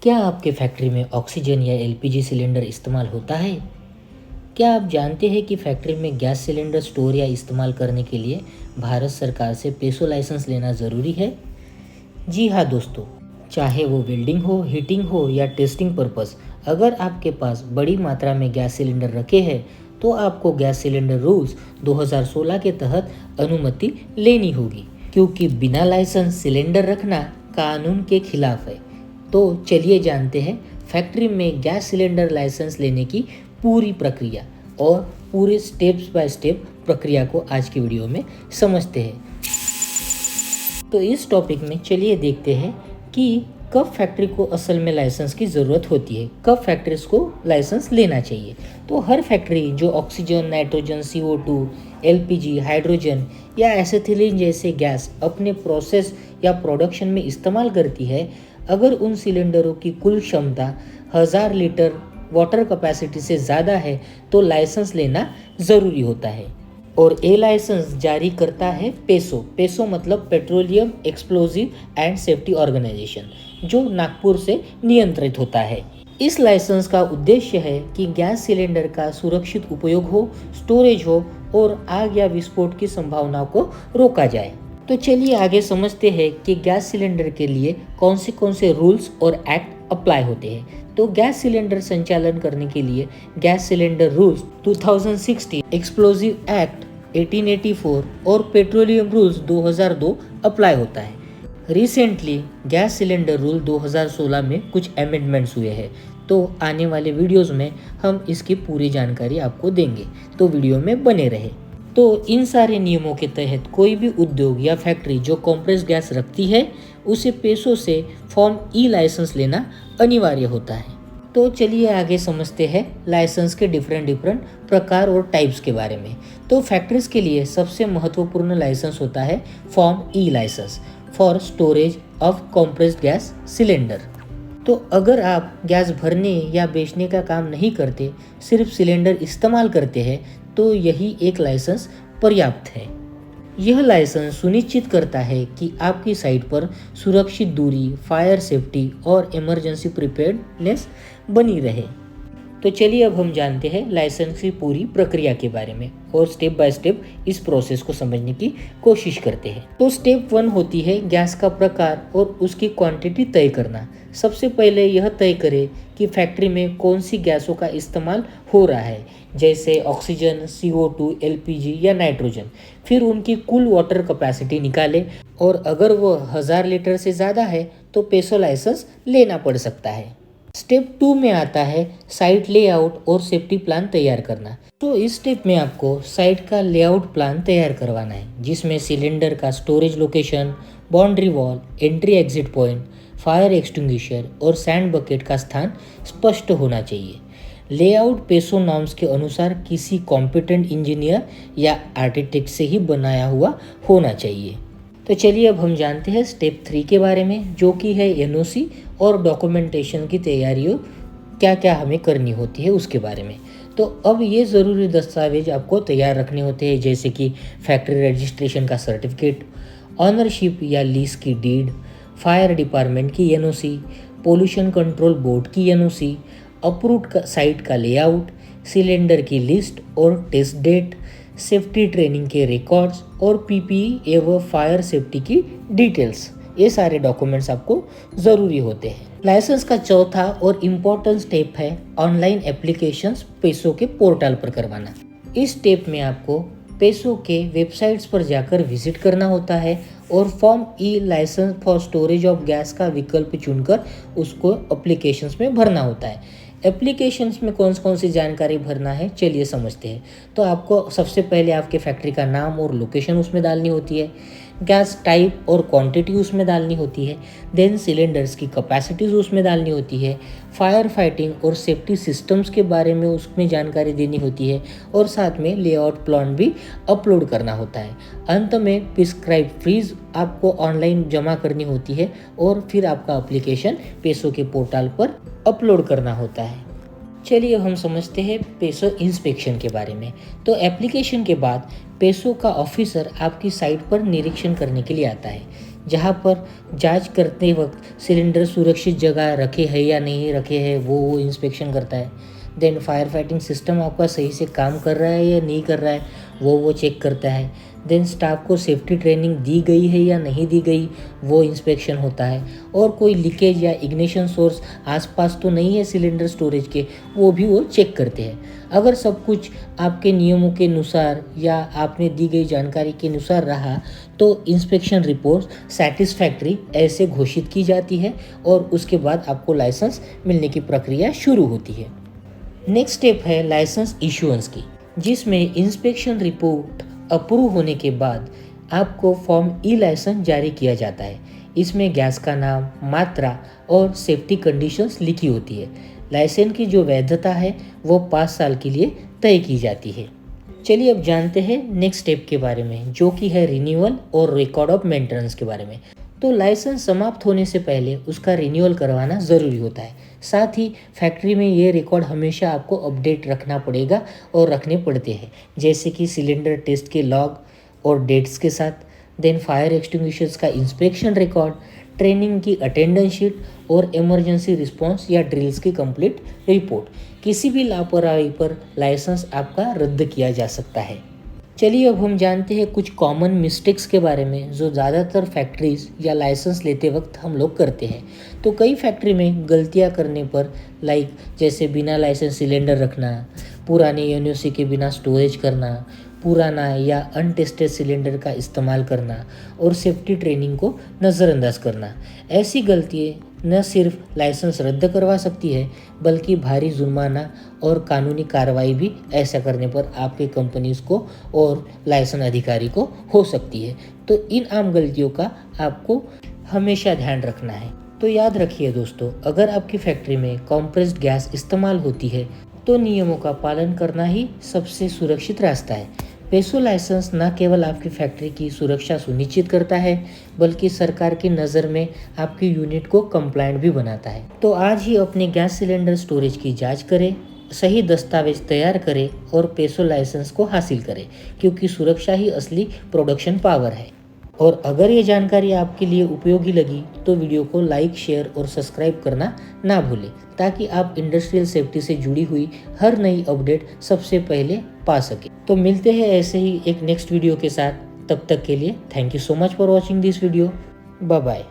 क्या आपके फैक्ट्री में ऑक्सीजन या एलपीजी सिलेंडर इस्तेमाल होता है? क्या आप जानते हैं कि फैक्ट्री में गैस सिलेंडर स्टोर या इस्तेमाल करने के लिए भारत सरकार से पेसो लाइसेंस लेना ज़रूरी है? जी हाँ दोस्तों, चाहे वो वेल्डिंग हो, हीटिंग हो या टेस्टिंग पर्पस, अगर आपके पास बड़ी मात्रा में गैस सिलेंडर रखे हैं तो आपको गैस सिलेंडर रूल्स 2016 के तहत अनुमति लेनी होगी, क्योंकि बिना लाइसेंस सिलेंडर रखना कानून के खिलाफ है। तो चलिए जानते हैं फैक्ट्री में गैस सिलेंडर लाइसेंस लेने की पूरी प्रक्रिया और पूरे स्टेप्स बाय स्टेप प्रक्रिया को आज की वीडियो में समझते हैं। तो इस टॉपिक में चलिए देखते हैं कि कब फैक्ट्री को असल में लाइसेंस की ज़रूरत होती है, कब फैक्ट्रीज को लाइसेंस लेना चाहिए। तो हर फैक्ट्री जो oxygen, nitrogen, CO2, LPG, hydrogen या एसिथिलीन जैसे गैस अपने प्रोसेस या प्रोडक्शन में इस्तेमाल करती है, अगर उन सिलेंडरों की कुल क्षमता 1000 लीटर वाटर कैपेसिटी से ज़्यादा है तो लाइसेंस लेना ज़रूरी होता है। और ये लाइसेंस जारी करता है पेसो मतलब petroleum explosive and safety organisation, जो नागपुर से नियंत्रित होता है। इस लाइसेंस का उद्देश्य है कि गैस सिलेंडर का सुरक्षित उपयोग हो, स्टोरेज हो और आग या विस्फोट की संभावना को रोका जाए। तो चलिए आगे समझते हैं कि गैस सिलेंडर के लिए कौन से रूल्स और एक्ट अप्लाई होते हैं। तो गैस सिलेंडर संचालन करने के लिए gas cylinder rules 2016, explosive act 1884 और पेट्रोलियम रूल्स 2002 अप्लाई होता है। रिसेंटली गैस सिलेंडर रूल 2016 में कुछ अमेंडमेंट्स हुए हैं, तो आने वाले वीडियोस में हम इसकी पूरी जानकारी आपको देंगे, तो वीडियो में बने रहे। तो इन सारे नियमों के तहत कोई भी उद्योग या फैक्ट्री जो कंप्रेस्ड गैस रखती है उसे पेसो से फॉर्म ई लाइसेंस लेना अनिवार्य होता है। तो चलिए आगे समझते हैं लाइसेंस के डिफरेंट प्रकार और टाइप्स के बारे में। तो फैक्ट्रीज के लिए सबसे महत्वपूर्ण लाइसेंस होता है form E licence for storage of compressed gas cylinder. तो अगर आप गैस भरने या बेचने का काम नहीं करते, सिर्फ सिलेंडर इस्तेमाल करते हैं, तो यही एक लाइसेंस पर्याप्त है। यह लाइसेंस सुनिश्चित करता है कि आपकी साइट पर सुरक्षित दूरी, फायर सेफ्टी और इमरजेंसी प्रिपेयर्डनेस बनी रहे। तो चलिए अब हम जानते हैं लाइसेंस की पूरी प्रक्रिया के बारे में और स्टेप बाय स्टेप इस प्रोसेस को समझने की कोशिश करते हैं। तो स्टेप 1 होती है गैस का प्रकार और उसकी क्वांटिटी तय करना। सबसे पहले यह तय करें कि फैक्ट्री में कौन सी गैसों का इस्तेमाल हो रहा है, जैसे ऑक्सीजन, CO2, LPG या नाइट्रोजन। फिर उनकी कुल वाटर कैपेसिटी निकालें और अगर वो 1000 लीटर से ज़्यादा है तो पेसो लाइसेंस लेना पड़ सकता है। स्टेप 2 में आता है साइट लेआउट और सेफ्टी प्लान तैयार करना। तो इस स्टेप में आपको साइट का लेआउट प्लान तैयार करवाना है, जिसमें सिलेंडर का storage location, boundary wall, entry exit point, fire extinguisher और सैंड बकेट का स्थान स्पष्ट होना चाहिए। लेआउट पेसो नॉर्म्स के अनुसार किसी कॉम्पिटेंट इंजीनियर या आर्किटेक्ट से ही बनाया हुआ होना चाहिए। तो चलिए अब हम जानते हैं स्टेप 3 के बारे में, जो कि है NOC और डॉक्यूमेंटेशन की तैयारियों क्या क्या हमें करनी होती है उसके बारे में। तो अब ये ज़रूरी दस्तावेज आपको तैयार रखने होते हैं, जैसे कि फैक्ट्री रजिस्ट्रेशन का सर्टिफिकेट, ऑनरशिप या लीज की डीड, फायर डिपार्टमेंट की NOC, पोल्यूशन कंट्रोल बोर्ड की NOC, अप्रूव्ड साइट का लेआउट, सिलेंडर की लिस्ट और टेस्ट डेट, सेफ्टी ट्रेनिंग के रिकॉर्ड्स और PPE एवं फायर सेफ्टी की डिटेल्स। ये सारे डॉक्यूमेंट्स आपको ज़रूरी होते हैं। लाइसेंस का चौथा और इम्पोर्टेंट स्टेप है ऑनलाइन एप्लीकेशंस पेसो के पोर्टल पर करवाना। इस स्टेप में आपको पेसो के वेबसाइट्स पर जाकर विजिट करना होता है और form E licence for storage of gas का विकल्प चुनकर उसको एप्लीकेशंस में भरना होता है। एप्लीकेशंस में कौन सी जानकारी भरना है, चलिए समझते हैं। तो आपको सबसे पहले आपके फैक्ट्री का नाम और लोकेशन उसमें डालनी होती है, गैस टाइप और क्वांटिटी उसमें डालनी होती है, देन सिलेंडर्स की कैपेसिटीज उसमें डालनी होती है, फायर फाइटिंग और सेफ्टी सिस्टम्स के बारे में उसमें जानकारी देनी होती है और साथ में लेआउट प्लान भी अपलोड करना होता है। अंत में प्रिस्क्राइब फीस आपको ऑनलाइन जमा करनी होती है और फिर आपका एप्लीकेशन पेसो के पोर्टल पर अपलोड करना होता है। चलिए हम समझते हैं पेसो इंस्पेक्शन के बारे में। तो एप्लीकेशन के बाद पेसो का ऑफिसर आपकी साइट पर निरीक्षण करने के लिए आता है। जहाँ पर जांच करते वक्त सिलेंडर सुरक्षित जगह रखे है या नहीं रखे है वो इंस्पेक्शन करता है। देन फायर फाइटिंग सिस्टम आपका सही से काम कर रहा है या नहीं कर रहा है वो चेक करता है। देन स्टाफ को सेफ्टी ट्रेनिंग दी गई है या नहीं दी गई वो इंस्पेक्शन होता है। और कोई लीकेज या इग्निशन सोर्स आसपास तो नहीं है सिलेंडर स्टोरेज के, वो भी वो चेक करते हैं। अगर सब कुछ आपके नियमों के अनुसार या आपने दी गई जानकारी के अनुसार रहा तो इंस्पेक्शन रिपोर्ट सेटिस्फैक्ट्री ऐसे घोषित की जाती है और उसके बाद आपको लाइसेंस मिलने की प्रक्रिया शुरू होती है। नेक्स्ट स्टेप है लाइसेंस इशुएंस की, जिसमें इंस्पेक्शन रिपोर्ट अप्रूव होने के बाद आपको फॉर्म ई लाइसेंस जारी किया जाता है। इसमें गैस का नाम, मात्रा और सेफ्टी कंडीशंस लिखी होती है। लाइसेंस की जो वैधता है वो 5 साल के लिए तय की जाती है। चलिए अब जानते हैं नेक्स्ट स्टेप के बारे में, जो कि है रिन्यूअल और रिकॉर्ड ऑफ मेंटेनेंस के बारे में। तो लाइसेंस समाप्त होने से पहले उसका रिन्यूअल करवाना ज़रूरी होता है। साथ ही फैक्ट्री में ये रिकॉर्ड हमेशा आपको अपडेट रखना पड़ेगा और रखने पड़ते हैं, जैसे कि सिलेंडर टेस्ट के लॉग और डेट्स के साथ। देन फायर एक्सटिंग्विशर्स का इंस्पेक्शन रिकॉर्ड, ट्रेनिंग की अटेंडेंस शीट और इमरजेंसी रिस्पांस या ड्रिल्स की कंप्लीट रिपोर्ट। किसी भी लापरवाही पर लाइसेंस आपका रद्द किया जा सकता है। चलिए अब हम जानते हैं कुछ कॉमन मिस्टेक्स के बारे में जो ज़्यादातर फैक्ट्रीज या लाइसेंस लेते वक्त हम लोग करते हैं। तो कई फैक्ट्री में गलतियां करने पर जैसे बिना लाइसेंस सिलेंडर रखना, पुराने एनओसी के बिना स्टोरेज करना, पुराना या अनटेस्टेड सिलेंडर का इस्तेमाल करना और सेफ्टी ट्रेनिंग को नज़रअंदाज करना। ऐसी गलतियाँ न सिर्फ लाइसेंस रद्द करवा सकती है बल्कि भारी जुर्माना और कानूनी कार्रवाई भी ऐसा करने पर आपके कंपनीज को और लाइसेंस अधिकारी को हो सकती है। तो इन आम गलतियों का आपको हमेशा ध्यान रखना है। तो याद रखिए दोस्तों, अगर आपकी फैक्ट्री में कंप्रेस्ड गैस इस्तेमाल होती है तो नियमों का पालन करना ही सबसे सुरक्षित रास्ता है। पेसो लाइसेंस न केवल आपकी फैक्ट्री की सुरक्षा सुनिश्चित करता है बल्कि सरकार की नज़र में आपकी यूनिट को कंप्लायंट भी बनाता है। तो आज ही अपने गैस सिलेंडर स्टोरेज की जांच करें, सही दस्तावेज तैयार करें और पेसो लाइसेंस को हासिल करें, क्योंकि सुरक्षा ही असली प्रोडक्शन पावर है। और अगर ये जानकारी आपके लिए उपयोगी लगी तो वीडियो को लाइक, शेयर और सब्सक्राइब करना ना भूलें, ताकि आप इंडस्ट्रियल सेफ्टी से जुड़ी हुई हर नई अपडेट सबसे पहले पा सकें। तो मिलते हैं ऐसे ही एक नेक्स्ट वीडियो के साथ। तब तक के लिए thank you so much for watching this video. Bye bye.